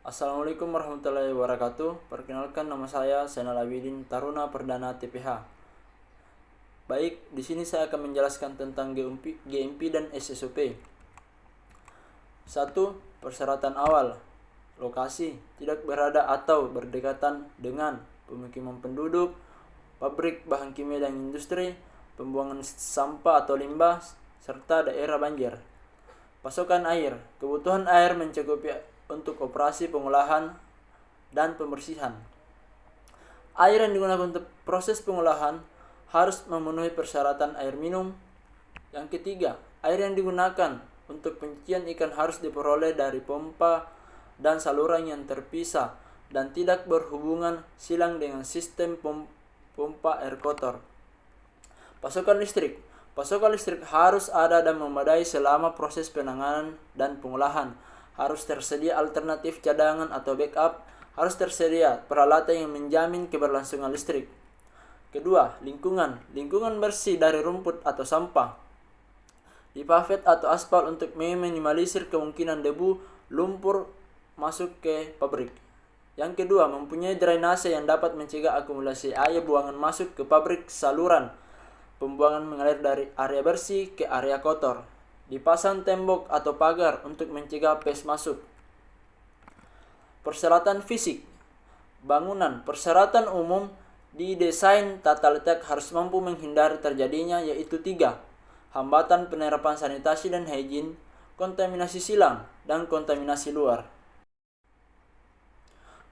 Assalamualaikum warahmatullahi wabarakatuh. Perkenalkan, nama saya Zainal Abidin Taruna Perdana TPH. Baik, di sini saya akan menjelaskan tentang GMP dan SSOP. 1. Persyaratan awal. Lokasi tidak berada atau berdekatan dengan pemukiman penduduk, pabrik bahan kimia dan industri, pembuangan sampah atau limbah, serta daerah banjir. Pasokan air. Kebutuhan air mencukupi untuk operasi pengolahan dan pembersihan. Air yang digunakan untuk proses pengolahan harus memenuhi persyaratan air minum. Yang ketiga, air yang digunakan untuk pencucian ikan harus diperoleh dari pompa dan saluran yang terpisah dan tidak berhubungan silang dengan sistem pompa air kotor. Pasokan listrik. Pasokan listrik harus ada dan memadai selama proses penanganan dan pengolahan. Harus tersedia alternatif cadangan atau backup. Harus tersedia peralatan yang menjamin keberlangsungan listrik. Kedua, lingkungan. Lingkungan bersih dari rumput atau sampah. Dipavet atau aspal untuk meminimalisir kemungkinan debu, lumpur masuk ke pabrik. Yang kedua, mempunyai drainase yang dapat mencegah akumulasi air buangan masuk ke pabrik saluran. Pembuangan mengalir dari area bersih ke area kotor. Dipasang tembok atau pagar untuk mencegah pes masuk. Persyaratan fisik. Bangunan. Persyaratan umum di desain tata letak harus mampu menghindari terjadinya, yaitu 3. Hambatan penerapan sanitasi dan higien, kontaminasi silang, dan kontaminasi luar.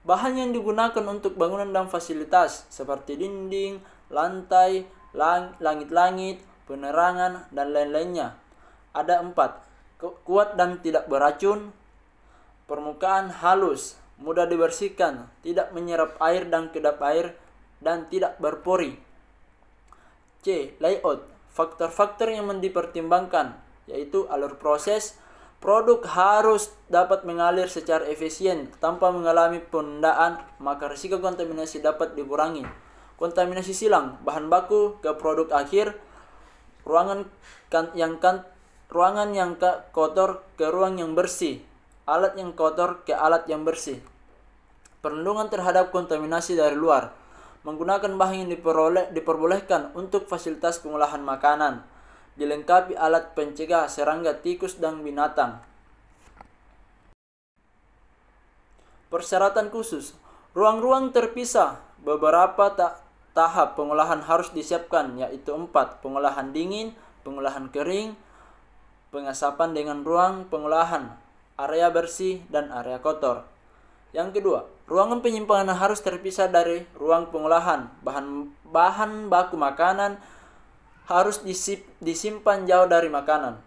Bahan yang digunakan untuk bangunan dan fasilitas seperti dinding, lantai, langit-langit, penerangan, dan lain-lainnya. Ada 4. Kuat dan tidak beracun. Permukaan halus, mudah dibersihkan, tidak menyerap air dan kedap air, dan tidak berpori. C. Layout. Faktor-faktor yang dipertimbangkan yaitu alur proses. Produk harus dapat mengalir secara efisien tanpa mengalami penundaan, maka risiko kontaminasi dapat dikurangi. Kontaminasi silang, bahan baku ke produk akhir, ruangan yang kotor ke ruang yang bersih, alat yang kotor ke alat yang bersih. Perlindungan terhadap kontaminasi dari luar. Menggunakan bahan yang diperbolehkan untuk fasilitas pengolahan makanan. Dilengkapi alat pencegah serangga, tikus, dan binatang. Persyaratan khusus. Ruang-ruang terpisah. Beberapa tahap pengolahan harus disiapkan, yaitu 4. Pengolahan dingin, pengolahan kering, pengasapan dengan ruang pengolahan, area bersih, dan area kotor. Yang kedua, ruangan penyimpanan harus terpisah dari ruang pengolahan. Bahan baku makanan harus disimpan jauh dari makanan.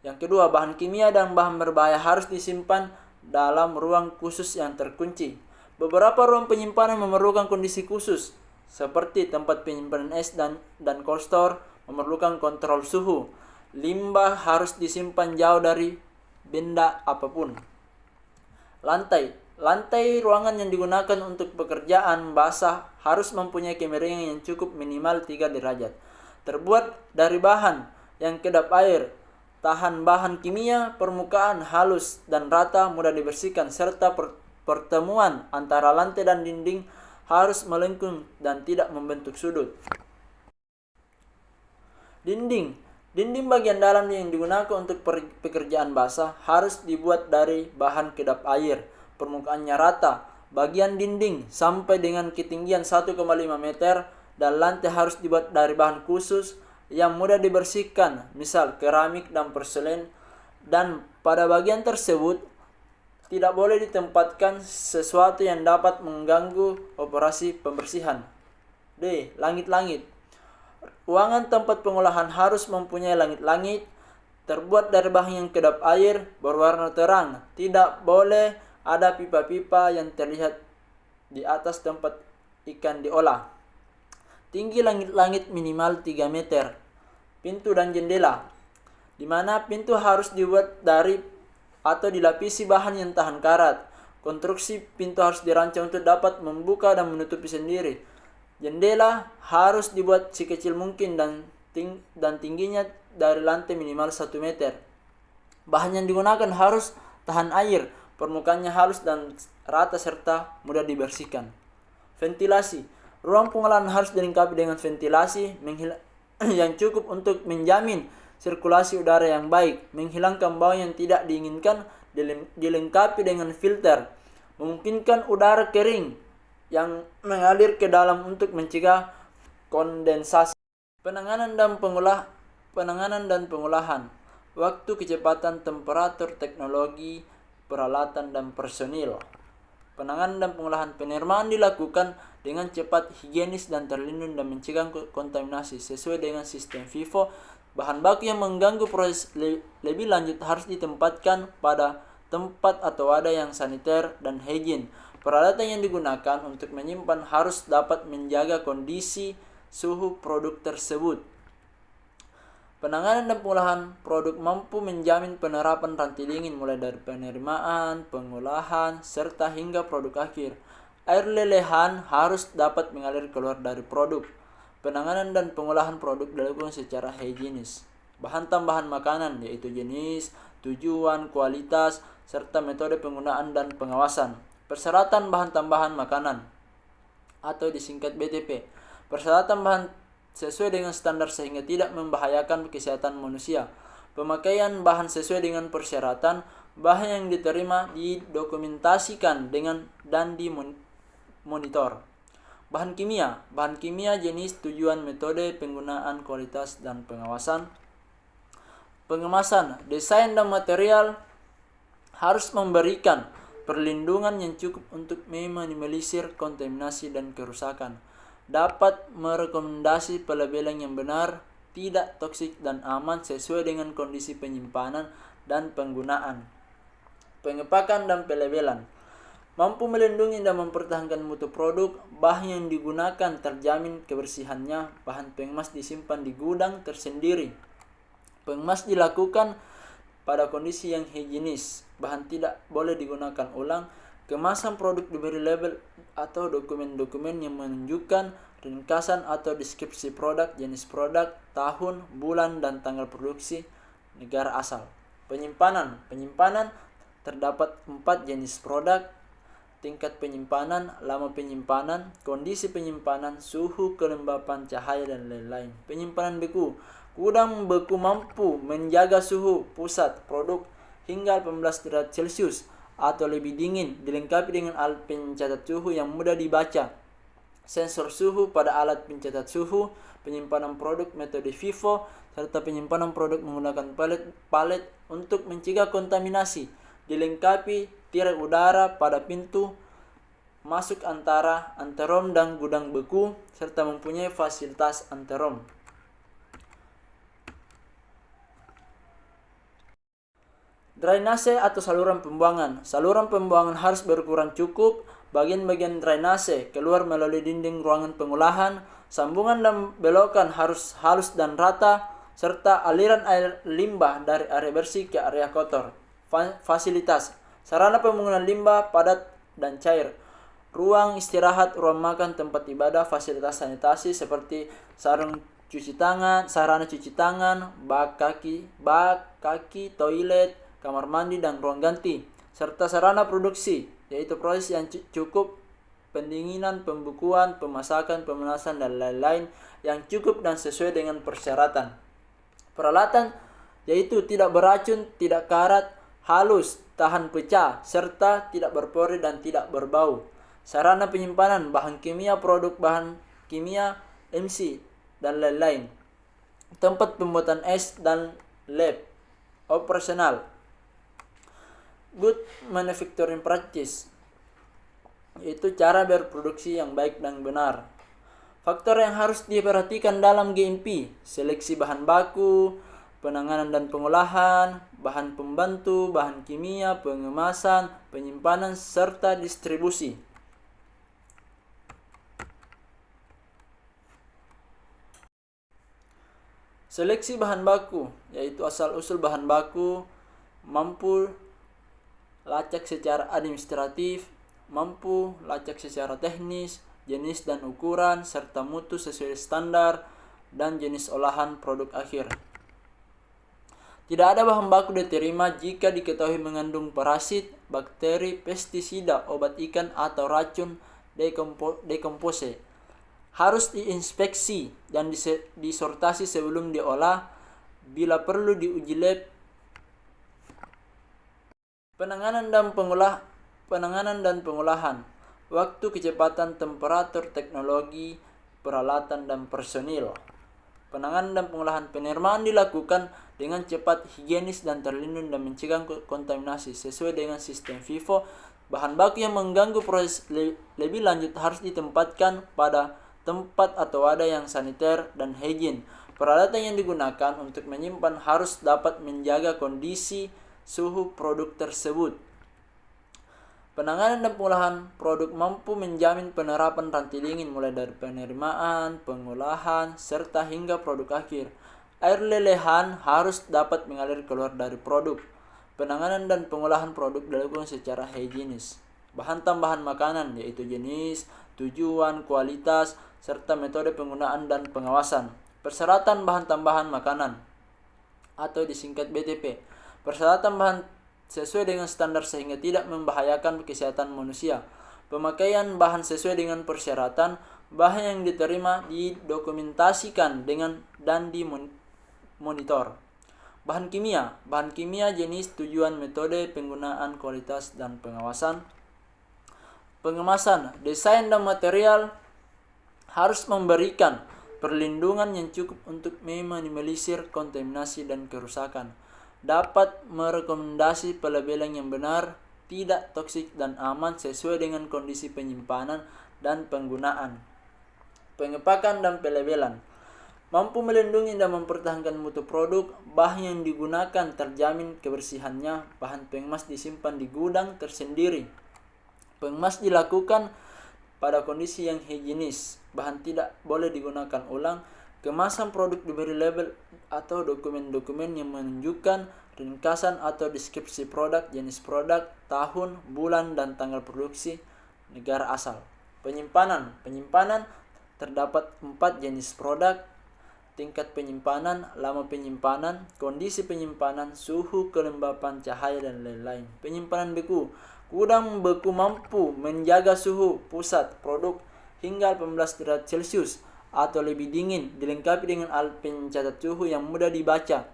Yang kedua, bahan kimia dan bahan berbahaya harus disimpan dalam ruang khusus yang terkunci. Beberapa ruang penyimpanan memerlukan kondisi khusus, seperti tempat penyimpanan es dan cold store memerlukan kontrol suhu. Limbah harus disimpan jauh dari benda apapun. Lantai ruangan yang digunakan untuk pekerjaan basah harus mempunyai kemiringan yang cukup, minimal 3 derajat. Terbuat dari bahan yang kedap air, tahan bahan kimia, permukaan halus dan rata, mudah dibersihkan, serta pertemuan antara lantai dan dinding harus melengkung dan tidak membentuk sudut. Dinding bagian dalam yang digunakan untuk pekerjaan basah harus dibuat dari bahan kedap air. Permukaannya rata. Bagian dinding sampai dengan ketinggian 1,5 meter dan lantai harus dibuat dari bahan khusus yang mudah dibersihkan, misal keramik dan porselen, dan pada bagian tersebut tidak boleh ditempatkan sesuatu yang dapat mengganggu operasi pembersihan. D. Langit-langit. Ruangan tempat pengolahan harus mempunyai langit-langit terbuat dari bahan yang kedap air berwarna terang. Tidak boleh ada pipa-pipa yang terlihat di atas tempat ikan diolah. Tinggi langit-langit minimal 3 meter. Pintu dan jendela, di mana pintu harus dibuat dari atau dilapisi bahan yang tahan karat. Konstruksi pintu harus dirancang untuk dapat membuka dan menutupi sendiri. Jendela harus dibuat sekecil mungkin dan tingginya dari lantai minimal 1 meter. Bahan yang digunakan harus tahan air. permukaannya halus dan rata serta mudah dibersihkan. Ventilasi. Ruang pengolahan harus dilengkapi dengan ventilasi yang cukup untuk menjamin sirkulasi udara yang baik, menghilangkan bau yang tidak diinginkan, dilengkapi dengan filter, memungkinkan udara kering yang mengalir ke dalam untuk mencegah kondensasi. Penanganan dan pengolahan. Waktu, kecepatan, temperatur, teknologi, peralatan, dan personil. Penanganan dan pengolahan. Penerimaan dilakukan dengan cepat, higienis, dan terlindung dan mencegah kontaminasi sesuai dengan sistem FIFO. Bahan baku yang mengganggu proses lebih lanjut harus ditempatkan pada tempat atau wadah yang saniter dan higien. Peralatan yang digunakan untuk menyimpan harus dapat menjaga kondisi suhu produk tersebut. Penanganan dan pengolahan produk mampu menjamin penerapan rantai dingin mulai dari penerimaan, pengolahan, serta hingga produk akhir. Air lelehan harus dapat mengalir keluar dari produk. Penanganan dan pengolahan produk dilakukan secara higienis. Bahan tambahan makanan yaitu jenis, tujuan, kualitas, serta metode penggunaan dan pengawasan. Persyaratan bahan tambahan makanan atau disingkat BTP. Persyaratan bahan sesuai dengan standar sehingga tidak membahayakan kesehatan manusia. Pemakaian bahan sesuai dengan persyaratan. Bahan yang diterima didokumentasikan dan dimonitor. Bahan kimia. Bahan kimia, jenis, tujuan, metode, penggunaan, kualitas, dan pengawasan. Pengemasan. Desain dan material harus memberikan perlindungan yang cukup untuk meminimalisir kontaminasi dan kerusakan. Dapat merekomendasi pelabelan yang benar, tidak toksik dan aman sesuai dengan kondisi penyimpanan dan penggunaan. Pengepakan dan pelabelan. Mampu melindungi dan mempertahankan mutu produk. Bahan yang digunakan terjamin kebersihannya. Bahan pengemas disimpan di gudang tersendiri. Pengemas dilakukan pada kondisi yang higienis. Bahan tidak boleh digunakan ulang. Kemasan produk diberi label atau dokumen-dokumen yang menunjukkan ringkasan atau deskripsi produk, jenis produk, tahun, bulan, dan tanggal produksi, negara asal. Penyimpanan. Penyimpanan terdapat 4 jenis produk, tingkat penyimpanan, lama penyimpanan, kondisi penyimpanan, suhu, kelembapan, cahaya, dan lain-lain. Penyimpanan beku. Gudang beku mampu menjaga suhu pusat produk hingga 18 derajat Celcius atau lebih dingin, dilengkapi dengan alat pencatat suhu yang mudah dibaca, sensor suhu pada alat pencatat suhu, penyimpanan produk metode FIFO, serta penyimpanan produk menggunakan palet untuk mencegah kontaminasi, dilengkapi tirai udara pada pintu masuk antara anterom dan gudang beku, serta mempunyai fasilitas anterom. Drainase atau saluran pembuangan. Saluran pembuangan harus berukuran cukup. Bagian-bagian drainase keluar melalui dinding ruangan pengolahan. Sambungan dan belokan harus halus dan rata, serta aliran air limbah dari area bersih ke area kotor. Fasilitas. Sarana pembuangan limbah padat dan cair. Ruang istirahat, ruang makan, tempat ibadah, fasilitas sanitasi seperti sarana cuci tangan, bak kaki, toilet, kamar mandi, dan ruang ganti, serta sarana produksi, yaitu proses yang cukup, pendinginan, pembukuan, pemasakan, pemanasan, dan lain-lain yang cukup dan sesuai dengan persyaratan. Peralatan yaitu tidak beracun, tidak karat, halus, tahan pecah, serta tidak berpori dan tidak berbau. Sarana penyimpanan, bahan kimia, produk bahan kimia, MC, dan lain-lain. Tempat pembuatan es dan lab. Operasional. Good manufacturing practice, yaitu cara berproduksi yang baik dan benar. Faktor yang harus diperhatikan dalam GMP: seleksi bahan baku, penanganan dan pengolahan, bahan pembantu, bahan kimia, pengemasan, penyimpanan, serta distribusi. Seleksi bahan baku, yaitu asal-usul bahan baku, mampu lacak secara administratif, mampu lacak secara teknis, jenis dan ukuran, serta mutu sesuai standar, dan jenis olahan produk akhir. Tidak ada bahan baku diterima jika diketahui mengandung parasit, bakteri, pestisida, obat ikan, atau racun dekompose. Harus diinspeksi dan disortasi sebelum diolah, bila perlu diuji lab. Penanganan dan pengolahan. Waktu, kecepatan, temperatur, teknologi, peralatan, dan personil. Penanganan dan pengolahan. Penerimaan dilakukan dengan cepat, higienis, dan terlindung dan mencegah kontaminasi sesuai dengan sistem FIFO. Bahan baku yang mengganggu proses lebih lanjut harus ditempatkan pada tempat atau wadah yang saniter dan higien. Peralatan yang digunakan untuk menyimpan harus dapat menjaga kondisi suhu produk tersebut. Penanganan dan pengolahan produk mampu menjamin penerapan rantai dingin mulai dari penerimaan, pengolahan, serta hingga produk akhir. Air lelehan harus dapat mengalir keluar dari produk. Penanganan dan pengolahan produk dilakukan secara higienis. Bahan tambahan makanan yaitu jenis, tujuan, kualitas, serta metode penggunaan dan pengawasan. Persyaratan bahan tambahan makanan atau disingkat BTP. Persyaratan bahan sesuai dengan standar sehingga tidak membahayakan kesehatan manusia. Pemakaian bahan sesuai dengan persyaratan. Bahan yang diterima didokumentasikan dan dimonitor. Bahan kimia jenis, tujuan, metode penggunaan, kualitas, dan pengawasan. Pengemasan, desain dan material harus memberikan perlindungan yang cukup untuk meminimalisir kontaminasi dan kerusakan. Dapat merekomendasi pelabelan yang benar, tidak toksik dan aman sesuai dengan kondisi penyimpanan dan penggunaan. Pengepakan dan pelabelan mampu melindungi dan mempertahankan mutu produk. Bahan yang digunakan terjamin kebersihannya. Bahan pengemas disimpan di gudang tersendiri. Pengemas dilakukan pada kondisi yang higienis. Bahan tidak boleh digunakan ulang. Kemasan produk diberi label atau dokumen-dokumen yang menunjukkan ringkasan atau deskripsi produk, jenis produk, tahun, bulan, dan tanggal produksi, negara asal. Penyimpanan terdapat 4 jenis produk, tingkat penyimpanan, lama penyimpanan, kondisi penyimpanan, suhu, kelembapan, cahaya, dan lain-lain. Penyimpanan beku. Gudang beku mampu menjaga suhu pusat produk hingga 18 derajat Celcius atau lebih dingin, dilengkapi dengan alat pencatat suhu yang mudah dibaca,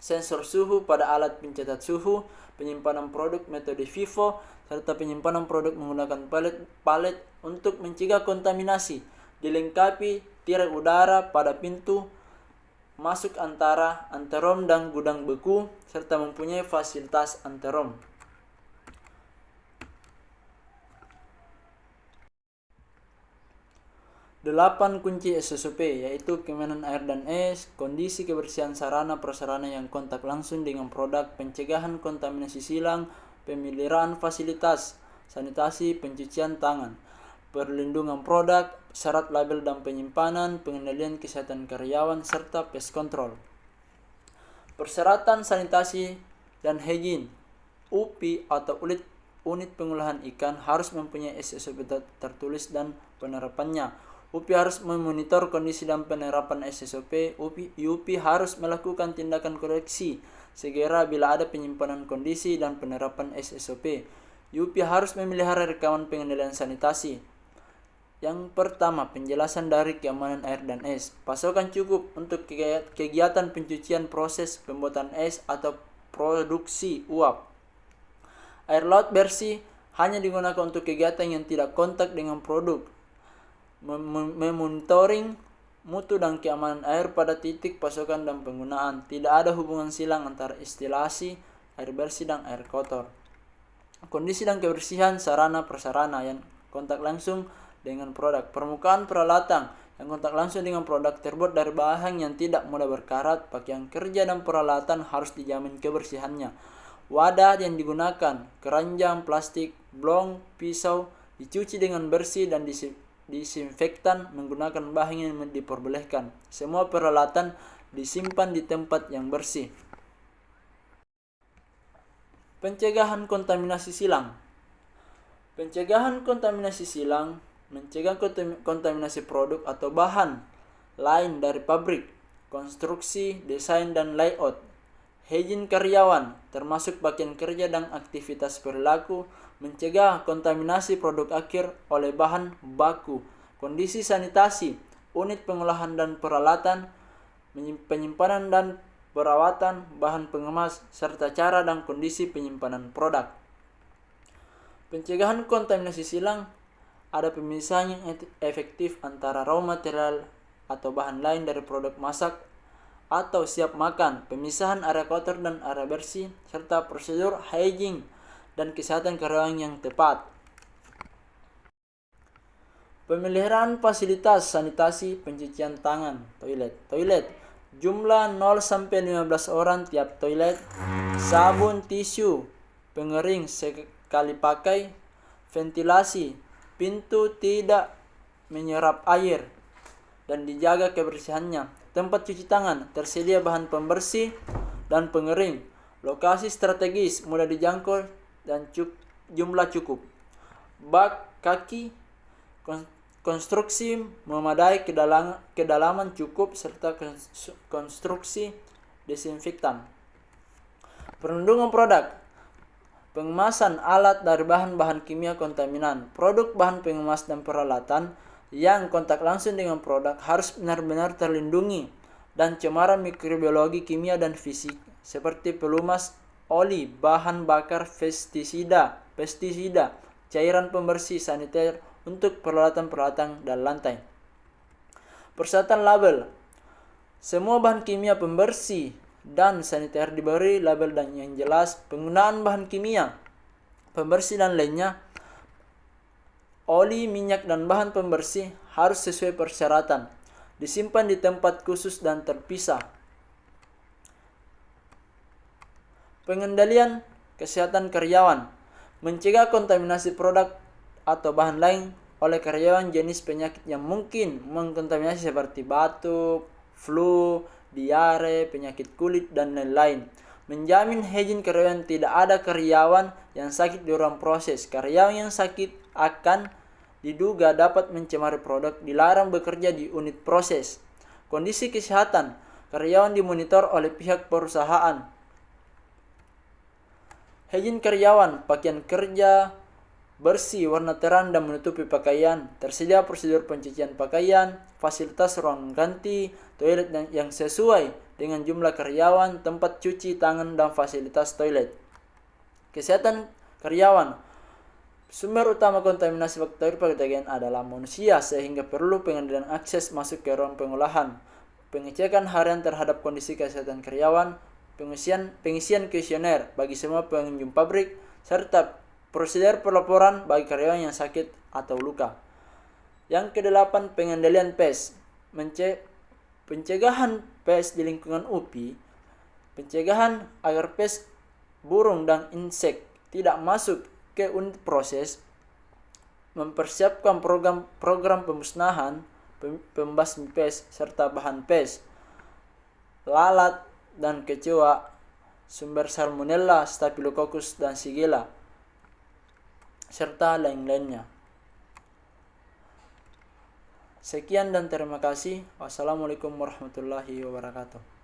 sensor suhu pada alat pencatat suhu, penyimpanan produk metode FIFO, serta penyimpanan produk menggunakan palet untuk mencegah kontaminasi, dilengkapi tirai udara pada pintu masuk antara anterom dan gudang beku, serta mempunyai fasilitas anterom. 8 kunci SSOP yaitu keamanan air dan es, kondisi kebersihan sarana prasarana yang kontak langsung dengan produk, pencegahan kontaminasi silang, pemeliharaan fasilitas, sanitasi, pencucian tangan, perlindungan produk, syarat label dan penyimpanan, pengendalian kesehatan karyawan, serta pest control. Persyaratan sanitasi dan higien. UPI atau unit pengolahan ikan harus mempunyai SSOP tertulis dan penerapannya. UPI harus memonitor kondisi dan penerapan SSOP. UPI harus melakukan tindakan koreksi segera bila ada penyimpanan kondisi dan penerapan SSOP. UPI harus memelihara rekaman pengendalian sanitasi. Yang pertama, penjelasan dari keamanan air dan es. Pasokan cukup untuk kegiatan pencucian, proses pembuatan es atau produksi uap. Air laut bersih hanya digunakan untuk kegiatan yang tidak kontak dengan produk. Memonitoring mutu dan keamanan air pada titik pasokan dan penggunaan. Tidak ada hubungan silang antara instalasi air bersih dan air kotor. Kondisi dan kebersihan sarana prasarana yang kontak langsung dengan produk. Permukaan peralatan yang kontak langsung dengan produk terbuat dari bahan yang tidak mudah berkarat. Pakaian kerja dan peralatan harus dijamin kebersihannya. Wadah yang digunakan, keranjang, plastik, blong, pisau, dicuci dengan bersih dan disinfektan menggunakan bahan yang diperbolehkan. Semua peralatan disimpan di tempat yang bersih. Pencegahan kontaminasi silang. Pencegahan kontaminasi silang mencegah kontaminasi produk atau bahan lain dari pabrik, konstruksi, desain dan layout, hygiene karyawan, termasuk pakaian kerja dan aktivitas perilaku, mencegah kontaminasi produk akhir oleh bahan baku, kondisi sanitasi, unit pengolahan dan peralatan, penyimpanan dan perawatan bahan pengemas, serta cara dan kondisi penyimpanan produk. Pencegahan kontaminasi silang, ada pemisahan yang efektif antara raw material atau bahan lain dari produk masak atau siap makan, pemisahan area kotor dan area bersih, serta prosedur hygiene dan kesehatan karyawan yang tepat. Pemeliharaan fasilitas sanitasi, pencucian tangan, toilet, jumlah 0-15 orang tiap toilet, sabun, tisu, pengering sekali pakai, ventilasi, pintu tidak menyerap air dan dijaga kebersihannya. Tempat cuci tangan, tersedia bahan pembersih dan pengering. Lokasi strategis, mudah dijangkau dan jumlah cukup. Bak kaki, konstruksi memadai, kedalaman cukup, serta konstruksi desinfektan. Perlindungan produk, pengemasan alat dari bahan-bahan kimia kontaminan. Produk bahan pengemas dan peralatan yang kontak langsung dengan produk harus benar-benar terlindungi dan cemaran mikrobiologi, kimia, dan fisik seperti pelumas, oli, bahan bakar, pestisida, cairan pembersih saniter untuk peralatan-peralatan dan lantai. Persyaratan label, semua bahan kimia pembersih dan saniter diberi label dan yang jelas. Penggunaan bahan kimia pembersih dan lainnya, oli, minyak, dan bahan pembersih harus sesuai persyaratan. Disimpan di tempat khusus dan terpisah. Pengendalian kesehatan karyawan, mencegah kontaminasi produk atau bahan lain oleh karyawan jenis penyakit yang mungkin mengkontaminasi seperti batuk, flu, diare, penyakit kulit, dan lain-lain. Menjamin hygiene karyawan, tidak ada karyawan yang sakit di ruang proses. Karyawan yang sakit akan diduga dapat mencemari produk, dilarang bekerja di unit proses. Kondisi kesehatan karyawan dimonitor oleh pihak perusahaan. Hygiene karyawan, pakaian kerja bersih, warna terang dan menutupi pakaian, tersedia prosedur pencucian pakaian, fasilitas ruang ganti, toilet yang sesuai dengan jumlah karyawan, tempat cuci tangan, dan fasilitas toilet. Kesehatan karyawan, sumber utama kontaminasi bakteri patogen adalah manusia, sehingga perlu pengendalian akses masuk ke ruang pengolahan, pengecekan harian terhadap kondisi kesehatan karyawan, pengisian kuesioner bagi semua pengunjung pabrik, serta prosedur pelaporan bagi karyawan yang sakit atau luka. Yang kedelapan, pengendalian pes, pencegahan pes di lingkungan UPI, pencegahan agar pes, burung, dan insek tidak masuk ke unit proses, mempersiapkan program pemusnahan, pembasmi pes, serta bahan pes, lalat dan kecoa, sumber salmonella, staphylococcus, dan shigella, serta lain-lainnya. Sekian dan terima kasih. Wassalamualaikum warahmatullahi wabarakatuh.